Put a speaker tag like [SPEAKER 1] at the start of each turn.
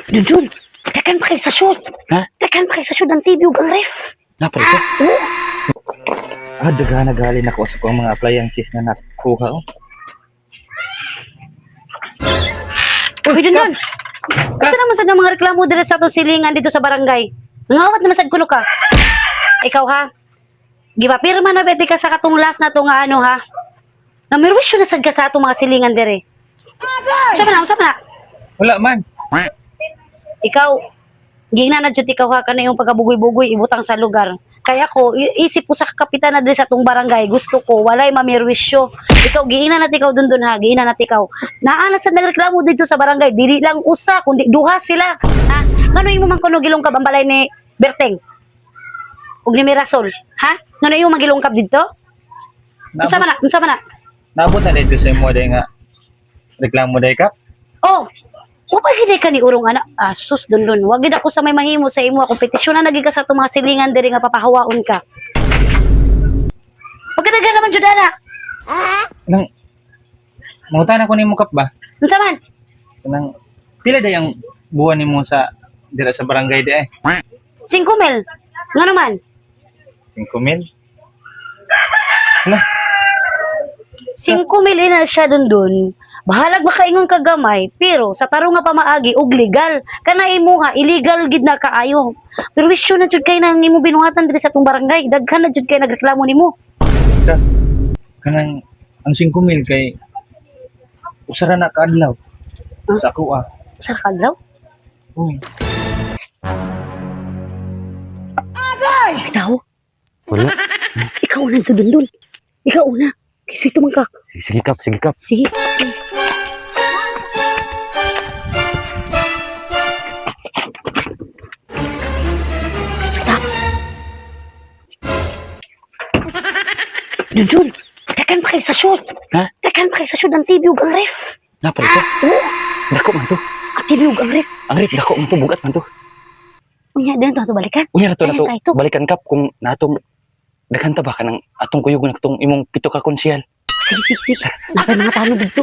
[SPEAKER 1] Jun, tekan pa kay sa shoot.
[SPEAKER 2] Ha?
[SPEAKER 1] Tekan pa kay sa shoot ng TV ug ang ref.
[SPEAKER 2] Napal ko. Daghan na galing ako sa kong mga appliances na nakuha.
[SPEAKER 1] Uy, Dun. Kasi naman sad ng mga reklamo dito sa atong silingan dito sa barangay. Ngawat na masad kuno ka. Ikaw ha? Gipapirma na beti ka sa katong last na to nga ano ha? Na merwisyo na sad ka sa atong mga silingan dire. Usap na.
[SPEAKER 2] Wala man.
[SPEAKER 1] Ikaw, gihina na jud ikaw ha kana yung pagkabugoy-bugoy ibutang sa lugar. Kaya ko isip ko sa kapitan na diri sa atong barangay, gusto ko walay mamirwisyo. Ikaw gihina na ikaw dun ha, gihina na ikaw. Naa na sad nagreklamo dito sa barangay, dili lang usa kundi duha sila. Ha? Ngano imo man kuno gilong kab ang balay ni Berteng? Ug ni Mirasol, ha? Ngano imo magilongkab dito? Unsa man na?
[SPEAKER 2] Nabot na dito sa imo day nga reklamo day ka.
[SPEAKER 1] Oh, so paghiday ka ni urong anak, asus dun. Wag gid ako sa may mahimo sa imo kompetisyon na naging ka sa itong mga silingan diri nga papahawaon ka. Pagkadagan naman jud ana.
[SPEAKER 2] Nang mangutan ako nimo kap ba?
[SPEAKER 1] Unsa man?
[SPEAKER 2] Nang pila day ang buwan nimo sa dira sa barangay di
[SPEAKER 1] 5,000. Nga naman.
[SPEAKER 2] 5,000. Hala,
[SPEAKER 1] 5,000 ina siya dun. Bahalag ba kaingon kagamay, pero sa tarong nga pamaagi og legal. Kana imo ha, illegal gid na kaayo. Pero wisyo na jud kay nang imo binuhatan diri sa atong barangay. Daghan na jud kay nagreklamo nimo.
[SPEAKER 2] kanang ang 5,000 kay usara na kaadlaw.
[SPEAKER 1] Huh?
[SPEAKER 2] Sa ako
[SPEAKER 1] Sa kadlaw?
[SPEAKER 2] Uy.
[SPEAKER 1] Bitaw,
[SPEAKER 2] Wala.
[SPEAKER 1] ikaw una to dun. Ikaw una. Kiswito man ka.
[SPEAKER 2] Sige kap.
[SPEAKER 1] Sige. Jun, tekan pa kay sa shoot.
[SPEAKER 2] Ha?
[SPEAKER 1] Tekan pa kay sa shoot ng TV ug ang ref.
[SPEAKER 2] Napal ko.
[SPEAKER 1] Oo,
[SPEAKER 2] Dako man to.
[SPEAKER 1] ang TV ug ang ref.
[SPEAKER 2] Ang rip dako man to, bugat man to.
[SPEAKER 1] Unya, din to balikan.
[SPEAKER 2] Unya na to
[SPEAKER 1] Sayang kayo to.
[SPEAKER 2] balikan kap kung natong daghan ta ba kanang atong kuyog na katong imong pito ka konsyal.
[SPEAKER 1] Sige. Napay mga tanong dito.